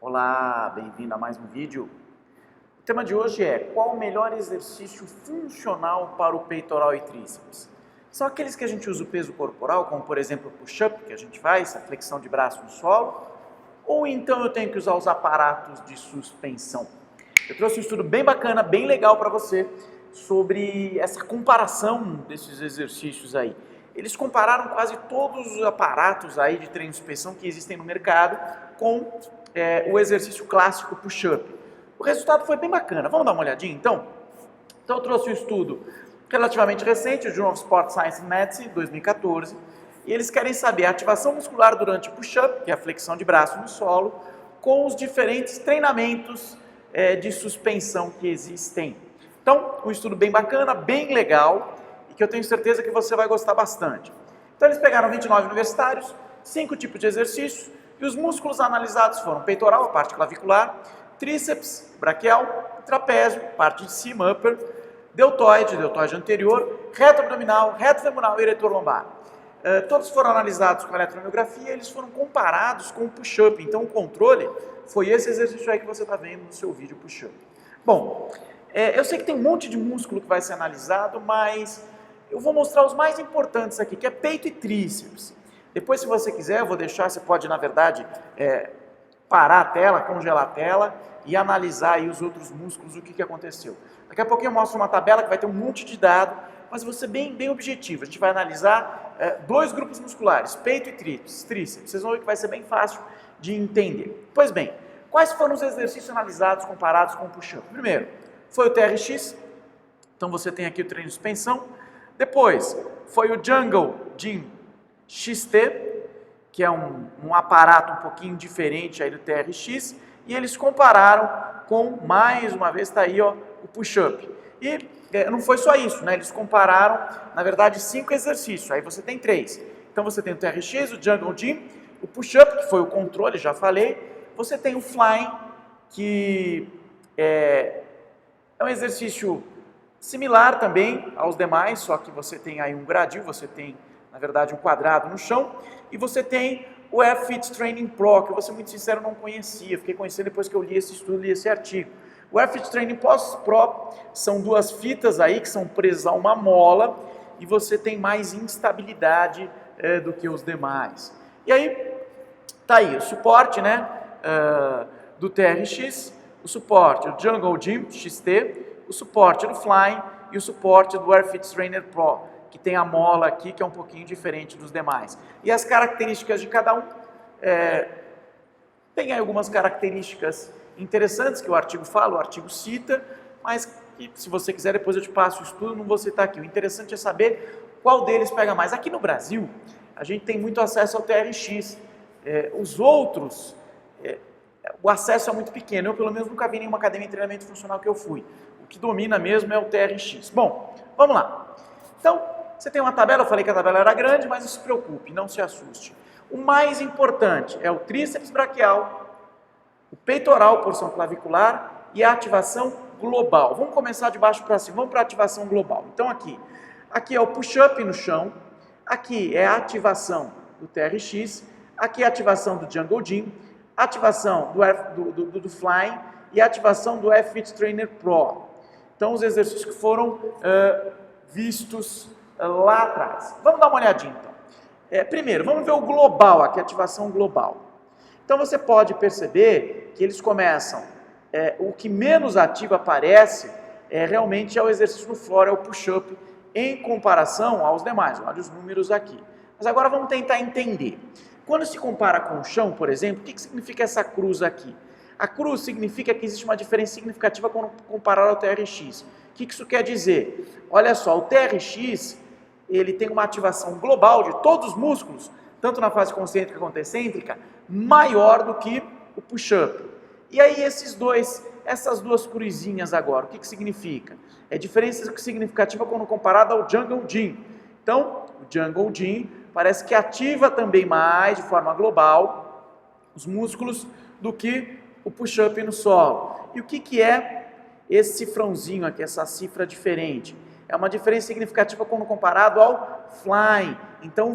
Olá, bem-vindo a mais um vídeo. O tema de hoje é qual o melhor exercício funcional para o peitoral e tríceps? São aqueles que a gente usa o peso corporal, como por exemplo o push-up que a gente faz, a flexão de braço no solo, ou então eu tenho que usar os aparatos de suspensão? Eu trouxe um estudo bem bacana, bem legal para você, sobre essa comparação desses exercícios aí. Eles compararam quase todos os aparatos aí de treino de suspensão que existem no mercado com o exercício clássico push-up. O resultado foi bem bacana. Vamos dar uma olhadinha então? Então eu trouxe um estudo relativamente recente, o Journal of Sport Science and Medicine, 2014, e eles querem saber a ativação muscular durante push-up, que é a flexão de braço no solo, com os diferentes treinamentos de suspensão que existem. Então, um estudo bem bacana, bem legal, e que eu tenho certeza que você vai gostar bastante. Então eles pegaram 29 universitários, 5 tipos de exercícios, e os músculos analisados foram peitoral, a parte clavicular, tríceps, braquial, trapézio, parte de cima, upper, deltoide anterior, reto abdominal, reto femoral e eretor lombar. Todos foram analisados com eletromiografia e eles foram comparados com o push-up. Então o controle foi esse exercício aí que você está vendo no seu vídeo push-up. Bom, eu sei que tem um monte de músculo que vai ser analisado, mas eu vou mostrar os mais importantes aqui, que é peito e tríceps. Depois, se você quiser, eu vou deixar, você pode, na verdade, parar a tela, congelar a tela e analisar aí os outros músculos, o que aconteceu. Daqui a pouquinho eu mostro uma tabela que vai ter um monte de dado, mas vou ser bem objetivo. A gente vai analisar dois grupos musculares, peito e tríceps. Vocês vão ver que vai ser bem fácil de entender. Pois bem, quais foram os exercícios analisados comparados com o push-up? Primeiro, foi o TRX, então você tem aqui o treino de suspensão. Depois, foi o Jungle Gym XT, que é um aparato um pouquinho diferente aí do TRX, e eles compararam com, mais uma vez, está aí ó, o push-up. E não foi só isso, né? Eles compararam, na verdade, 5 exercícios, aí você tem 3. Então você tem o TRX, o Jungle Gym, o push-up, que foi o controle, já falei, você tem o flying, que é um exercício similar também aos demais, só que você tem aí um gradil, você tem, na verdade, um quadrado no chão, e você tem o F-Fit Training Pro, que eu vou ser muito sincero, não conhecia, fiquei conhecendo depois que eu li esse estudo, li esse artigo. O F-Fit Training Pro são duas fitas aí que são presas a uma mola, e você tem mais instabilidade do que os demais. E aí, tá aí o suporte, né, do TRX, o suporte do Jungle Gym XT, o suporte do Flying e o suporte do Airfit Trainer Pro, que tem a mola aqui, que é um pouquinho diferente dos demais. E as características de cada um, tem aí algumas características interessantes que o artigo fala, o artigo cita, mas que, se você quiser depois eu te passo o estudo, não vou citar aqui. O interessante é saber qual deles pega mais. Aqui no Brasil, a gente tem muito acesso ao TRX. Os outros, o acesso é muito pequeno. Eu, pelo menos, nunca vi nenhuma academia de treinamento funcional que eu fui. O que domina mesmo é o TRX. Bom, vamos lá. Então, você tem uma tabela, eu falei que a tabela era grande, mas não se preocupe, não se assuste. O mais importante é o tríceps braquial, o peitoral, porção clavicular e a ativação global. Vamos começar de baixo para cima, vamos para a ativação global. Então aqui é o push-up no chão, aqui é a ativação do TRX, aqui é a ativação do Jungle Gym, a ativação do Flying e a ativação do F-Fit Trainer Pro. Então, os exercícios que foram vistos lá atrás. Vamos dar uma olhadinha, então. Primeiro, vamos ver o global, aqui a ativação global. Então, você pode perceber que eles começam, o que menos ativo aparece, realmente é o exercício no floor, é o push-up, em comparação aos demais. Olha os números aqui. Mas agora vamos tentar entender. Quando se compara com o chão, por exemplo, o que significa essa cruz aqui? A cruz significa que existe uma diferença significativa quando comparado ao TRX. O que isso quer dizer? Olha só, o TRX, ele tem uma ativação global de todos os músculos, tanto na fase concêntrica quanto excêntrica, maior do que o push-up. E aí essas duas cruzinhas agora, o que significa? É diferença significativa quando comparado ao Jungle Gym. Então, o Jungle Gym parece que ativa também mais, de forma global, os músculos do que o push-up no solo. E o que é esse cifrãozinho aqui, essa cifra diferente? É uma diferença significativa quando comparado ao flying. Então,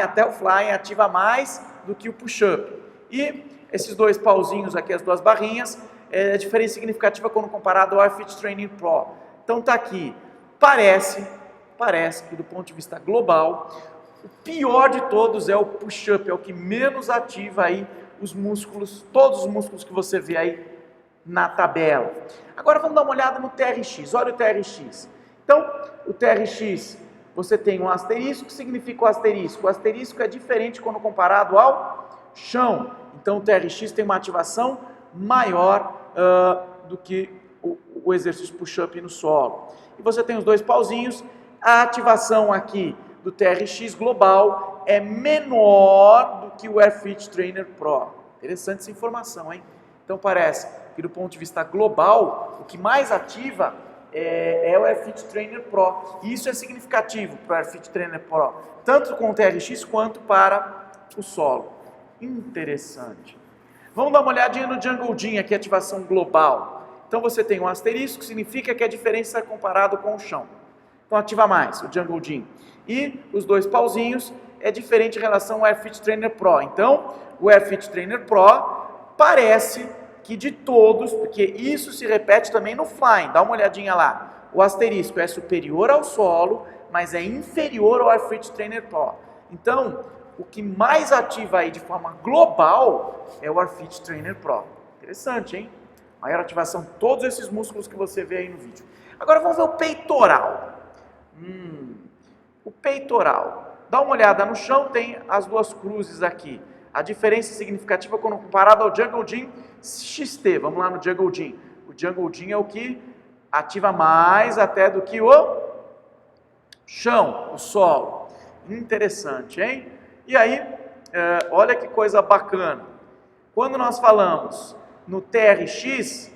até o flying ativa mais do que o push-up. E esses dois pauzinhos aqui, as duas barrinhas, é diferença significativa quando comparado ao AirFit Trainer Pro. Então tá aqui, parece que do ponto de vista global, o pior de todos é o push-up, é o que menos ativa aí os músculos, todos os músculos que você vê aí na tabela. Agora vamos dar uma olhada no TRX, olha o TRX. Então, o TRX, você tem um asterisco, que significa o asterisco? O asterisco é diferente quando comparado ao chão. Então, o TRX tem uma ativação maior do que o exercício push-up no solo. E você tem os dois pauzinhos, a ativação aqui do TRX global é menor do que o AirFit Trainer Pro. Interessante essa informação, hein? Então, parece que do ponto de vista global, o que mais ativa é o AirFit Trainer Pro. E isso é significativo para o AirFit Trainer Pro, tanto com o TRX quanto para o solo. Interessante. Vamos dar uma olhadinha no Jungle Gym, aqui ativação global. Então você tem um asterisco, que significa que a diferença é comparado com o chão. Então ativa mais o Jungle Gym. E os dois pauzinhos é diferente em relação ao AirFit Trainer Pro. Então o AirFit Trainer Pro parece que de todos, porque isso se repete também no Flying, dá uma olhadinha lá. O asterisco é superior ao solo, mas é inferior ao AirFit Trainer Pro. Então, o que mais ativa aí de forma global é o AirFit Trainer Pro. Interessante, hein? Maior ativação de todos esses músculos que você vê aí no vídeo. Agora vamos ver o peitoral. O peitoral. Dá uma olhada no chão, tem as duas cruzes aqui. A diferença significativa quando comparado ao Jungle Gym XT. Vamos lá no Jungle Gym. O Jungle Gym é o que ativa mais até do que o chão, o solo. Interessante, hein? E aí, olha que coisa bacana. Quando nós falamos no TRX,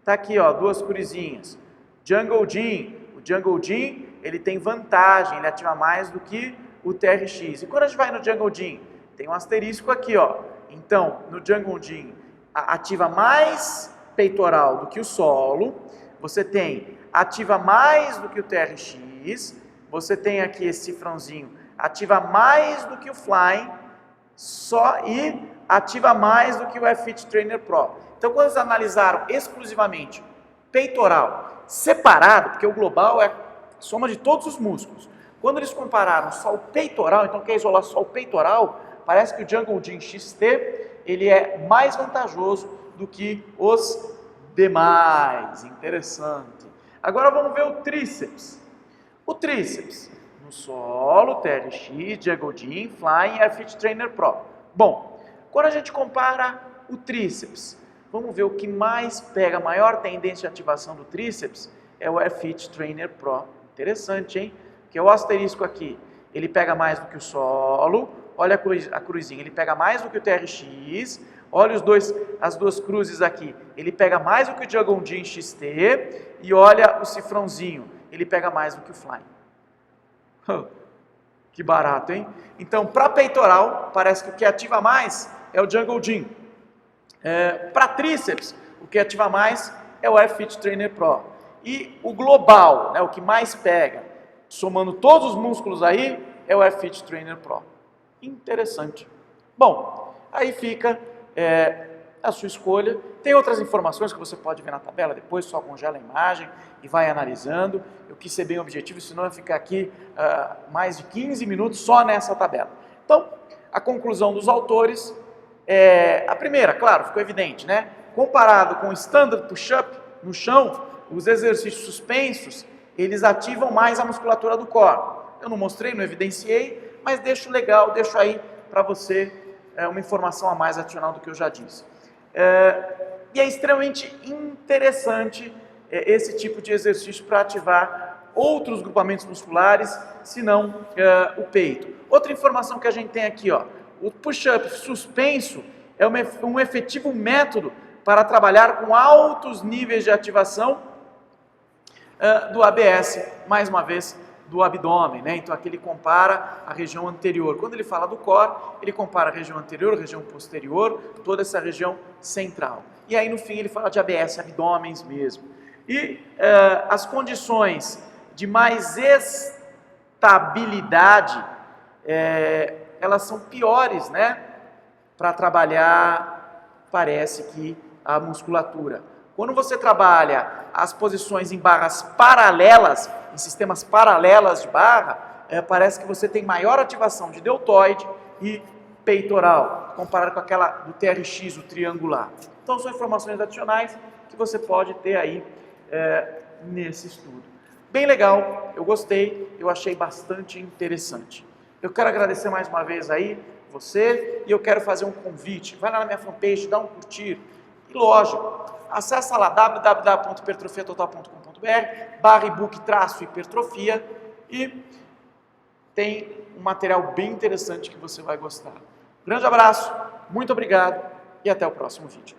tá aqui, ó, duas cruzinhas. Jungle Gym. O Jungle Gym, ele tem vantagem, ele ativa mais do que o TRX. E quando a gente vai no Jungle Gym, tem um asterisco aqui, ó. Então, no Jungle Gym, ativa mais peitoral do que o solo. Você tem ativa mais do que o TRX. Você tem aqui esse cifrãozinho, ativa mais do que o Flying. E ativa mais do que o AirFit Trainer Pro. Então, quando eles analisaram exclusivamente peitoral separado, porque o global é a soma de todos os músculos. Quando eles compararam só o peitoral, então quer isolar só o peitoral, parece que o Jungle Gym XT ele é mais vantajoso do que os demais. Interessante. Agora vamos ver o tríceps. O tríceps no solo, TRX, Jungle Gym, Flying e AirFit Trainer Pro. Bom, quando a gente compara o tríceps, vamos ver o que mais pega, a maior tendência de ativação do tríceps é o AirFit Trainer Pro. Interessante, hein? Que é o asterisco aqui, ele pega mais do que o solo, olha a cruzinha, ele pega mais do que o TRX, olha as duas cruzes aqui, ele pega mais do que o Jungle Gym XT, e olha o cifrãozinho, ele pega mais do que o Flying. Que barato, hein? Então, para peitoral, parece que o que ativa mais é o Jungle Gym. Para tríceps, o que ativa mais é o AirFit Trainer Pro. E o global, né, o que mais pega, somando todos os músculos aí, é o AirFit Trainer Pro. Interessante. Bom, aí fica a sua escolha. Tem outras informações que você pode ver na tabela, depois só congela a imagem e vai analisando. Eu quis ser bem objetivo, senão eu ficar aqui mais de 15 minutos só nessa tabela. Então, a conclusão dos autores, a primeira, claro, ficou evidente, né? Comparado com o standard push-up no chão, os exercícios suspensos, eles ativam mais a musculatura do core. Eu não mostrei, não evidenciei, mas deixo legal, deixo aí para você uma informação a mais adicional do que eu já disse. E é extremamente interessante esse tipo de exercício para ativar outros grupamentos musculares, senão o peito. Outra informação que a gente tem aqui, ó, o push-up suspenso é um efetivo método para trabalhar com altos níveis de ativação do ABS, mais uma vez, do abdômen, né? Então aqui ele compara a região anterior. Quando ele fala do core, ele compara a região anterior, a região posterior, toda essa região central. E aí no fim ele fala de ABS, abdômenes mesmo. E as condições de mais estabilidade, elas são piores, né? Para trabalhar parece que a musculatura. Quando você trabalha as posições em barras paralelas, em sistemas paralelas de barra, parece que você tem maior ativação de deltoide e peitoral, comparado com aquela do TRX, o triangular. Então são informações adicionais que você pode ter aí nesse estudo. Bem legal, eu gostei, eu achei bastante interessante. Eu quero agradecer mais uma vez aí você e eu quero fazer um convite. Vai lá na minha fanpage, dá um curtir e lógico, acessa lá www.hipertrofiatotal.com.br/ebook-hipertrofia e tem um material bem interessante que você vai gostar. Grande abraço, muito obrigado e até o próximo vídeo.